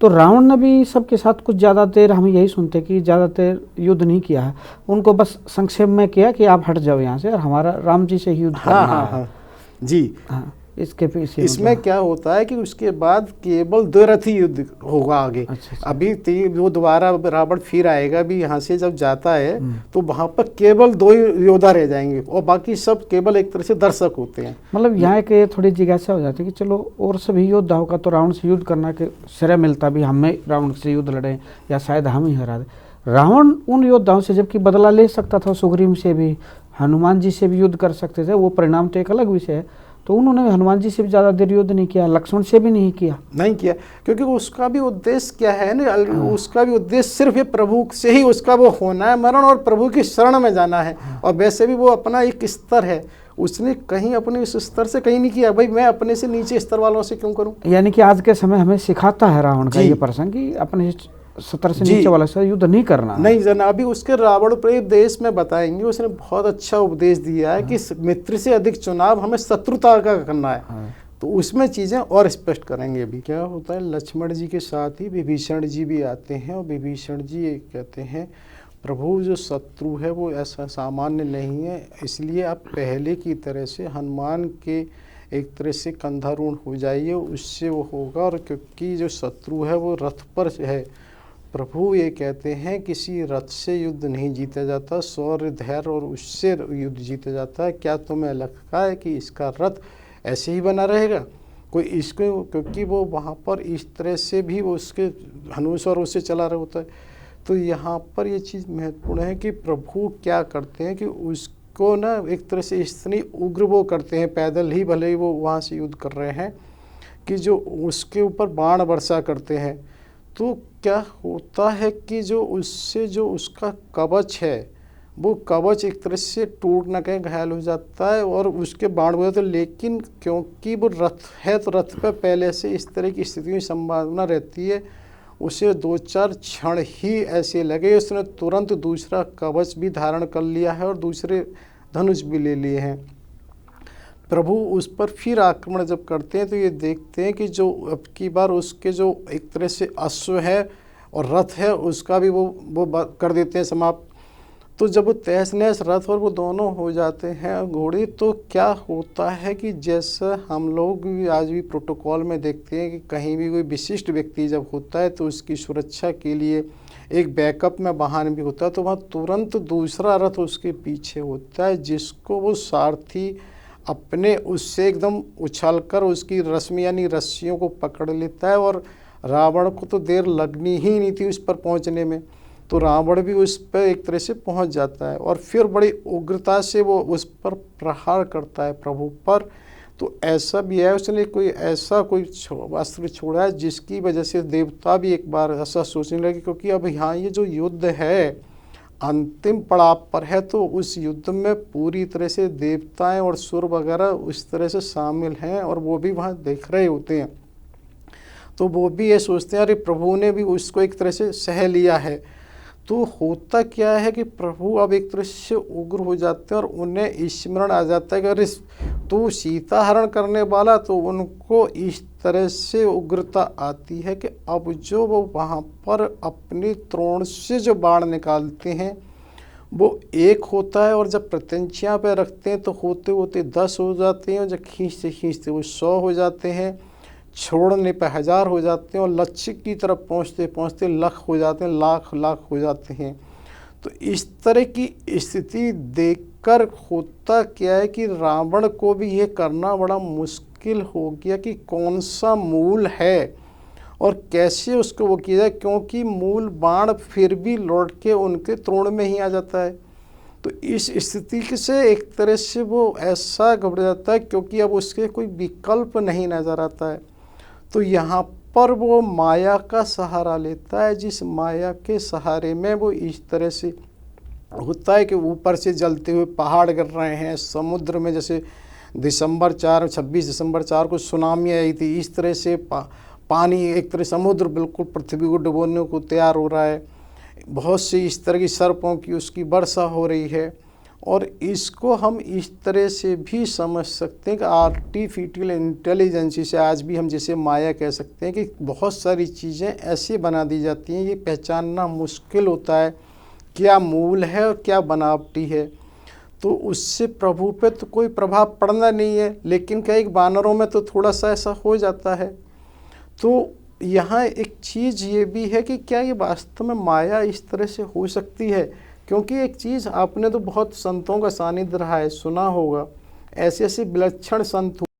तो रावण ने भी सबके साथ कुछ ज़्यादा देर, हम यही सुनते कि ज़्यादा देर युद्ध नहीं किया है, उनको बस संक्षेप में किया कि आप हट जाओ यहाँ से और हमारा राम जी से युद्ध करना है। हाँ जी। हाँ, इसके पीछे इसमें क्या होता है कि उसके बाद केवल 2 रथी युद्ध होगा आगे। अच्छा। अभी वो दोबारा रावण फिर आएगा भी, यहाँ से जब जाता है तो वहाँ पर केवल 2 योद्धा रह जाएंगे और बाकी सब केवल एक तरह से दर्शक होते हैं। मतलब यहाँ एक थोड़ी जिज्ञासा हो जाती है कि चलो और सभी योद्धा होगा तो रावण से युद्ध करना के श्रेय मिलता भी, हमें रावण से युद्ध लड़े या शायद हम ही हरा दे। रावण उन योद्धाओं से जबकि बदला ले सकता था, सुग्रीव से भी, हनुमान जी से भी युद्ध कर सकते थे, वो परिणाम तो एक अलग विषय है। तो उन्होंने हनुमान जी से भी ज़्यादा देर युद्ध नहीं किया, लक्ष्मण से भी नहीं किया, क्योंकि उसका भी उद्देश्य क्या है ना, उसका भी उद्देश्य सिर्फ ये प्रभु से ही उसका वो होना है, मरण और प्रभु की शरण में जाना है। और वैसे भी वो अपना एक स्तर है, उसने कहीं अपने इस स्तर से कहीं नहीं किया, भाई मैं अपने से नीचे स्तर वालों से क्यों करूं। यानी कि आज के समय हमें सिखाता है रावण का ये प्रसंग कि अपने स्तर से नीचे वाला से युद्ध नहीं करना। नहीं जना, अभी उसके रावण उपदेश में बताएंगे, उसने बहुत अच्छा उपदेश दिया है कि मित्र से अधिक चुनाव हमें शत्रुता का करना है। तो उसमें चीजें और स्पष्ट करेंगे। अभी क्या होता है, लक्ष्मण जी के साथ ही विभीषण जी भी आते हैं और विभीषण जी ये कहते हैं प्रभु जो शत्रु है वो ऐसा सामान्य नहीं है, इसलिए आप पहले की तरह से हनुमान के एक तरह से कंधारूढ़ हो जाइए, उससे वो होगा। और क्योंकि जो शत्रु है वो रथ पर है, प्रभु ये कहते हैं किसी रथ से युद्ध नहीं जीता जाता, शौर्य धैर्य और उससे युद्ध जीता जाता है। क्या तुम्हें लगता है कि इसका रथ ऐसे ही बना रहेगा? कोई इसको, क्योंकि वो वहाँ पर इस तरह से भी वो उसके धनुष और उससे चला रहा होता है। तो यहाँ पर ये चीज़ महत्वपूर्ण है कि प्रभु क्या करते हैं कि उसको ना एक तरह से इतनी उग्र वो करते हैं, पैदल ही भले ही वो वहाँ से युद्ध कर रहे हैं, कि जो उसके ऊपर बाण वर्षा करते हैं। तो क्या होता है कि जो उससे जो उसका कवच है वो कवच एक तरह से टूट न कहीं घायल हो जाता है और उसके बाण हो जाते हैं। लेकिन क्योंकि वो रथ है तो रथ पर पहले से इस तरह की स्थिति में संभावना रहती है, उसे 2-4 क्षण ही ऐसे लगे, उसने तुरंत दूसरा कवच भी धारण कर लिया है और दूसरे धनुष भी ले लिए हैं। प्रभु उस पर फिर आक्रमण जब करते हैं तो ये देखते हैं कि जो अब की बार उसके जो एक तरह से अश्व है और रथ है उसका भी वो कर देते हैं समाप्त। तो जब वो तहस नहस रथ और वो दोनों हो जाते हैं घोड़े, तो क्या होता है कि जैसा हम लोग भी आज भी प्रोटोकॉल में देखते हैं कि कहीं भी कोई विशिष्ट व्यक्ति जब होता है तो उसकी सुरक्षा के लिए एक बैकअप में वाहन भी होता है, तो वहाँ तुरंत दूसरा रथ उसके पीछे होता है, जिसको वो सारथी अपने उससे एकदम उछलकर उसकी रस्मी यानी रस्सियों को पकड़ लेता है। और रावण को तो देर लगनी ही नहीं थी उस पर पहुंचने में, तो रावण भी उस पर एक तरह से पहुंच जाता है और फिर बड़ी उग्रता से वो उस पर प्रहार करता है प्रभु पर। तो ऐसा भी है, उसने कोई ऐसा कोई अस्त्र छोड़ा है जिसकी वजह से देवता भी एक बार ऐसा सोचने लगे, क्योंकि अब यहाँ ये जो युद्ध है अंतिम पड़ाव पर है, तो उस युद्ध में पूरी तरह से देवताएं और सुर वगैरह उस तरह से शामिल हैं और वो भी वहाँ देख रहे होते हैं। तो वो भी ये सोचते हैं अरे प्रभु ने भी उसको एक तरह से सह लिया है। तो होता क्या है कि प्रभु अब एक तरह से उग्र हो जाते हैं और उन्हें स्मरण आ जाता है कि अरे तू सीता हरण करने वाला, तो उनको इस तरह से उग्रता आती है कि अब जो वो वहाँ पर अपनी त्रोण से जो बाण निकालते हैं वो एक होता है, और जब प्रत्यंचा पे रखते हैं तो होते होते 10 हो जाते हैं, और जब खींचते खींचते वो 100 हो जाते हैं, छोड़ने पर 1000 हो जाते हैं, और लक्ष्य की तरफ पहुँचते पहुँचते लाख हो जाते हैं, लाख लाख हो जाते हैं। तो इस तरह की स्थिति देखकर होता क्या है कि रावण को भी ये करना बड़ा मुश्किल हो गया कि कौन सा मूल है और कैसे उसको वो किया जाए, क्योंकि मूल बाण फिर भी लौट के उनके त्रोण में ही आ जाता है। तो इस स्थिति से एक तरह से वो ऐसा घबरा जाता है, क्योंकि अब उसके कोई विकल्प नहीं नज़र आता है। तो यहाँ पर वो माया का सहारा लेता है, जिस माया के सहारे में वो इस तरह से होता है कि ऊपर से जलते हुए पहाड़ गिर रहे हैं समुद्र में, जैसे 26 दिसंबर 4 को सुनामी आई थी, इस तरह से पानी एक तरह समुद्र बिल्कुल पृथ्वी को डुबोने को तैयार हो रहा है। बहुत सी इस तरह की सर्पों की उसकी वर्षा हो रही है, और इसको हम इस तरह से भी समझ सकते हैं कि आर्टिफिशियल इंटेलिजेंस से आज भी हम जैसे माया कह सकते हैं कि बहुत सारी चीज़ें ऐसी बना दी जाती हैं, ये पहचानना मुश्किल होता है क्या मूल है और क्या बनावटी है। तो उससे प्रभु पे तो कोई प्रभाव पड़ना नहीं है, लेकिन कई बानरों में तो थोड़ा सा ऐसा हो जाता है। तो यहाँ एक चीज़ ये भी है कि क्या ये वास्तव में माया इस तरह से हो सकती है, क्योंकि एक चीज़ आपने तो बहुत संतों का सानिध्य रहा है, सुना होगा, ऐसे ऐसे विलक्षण संत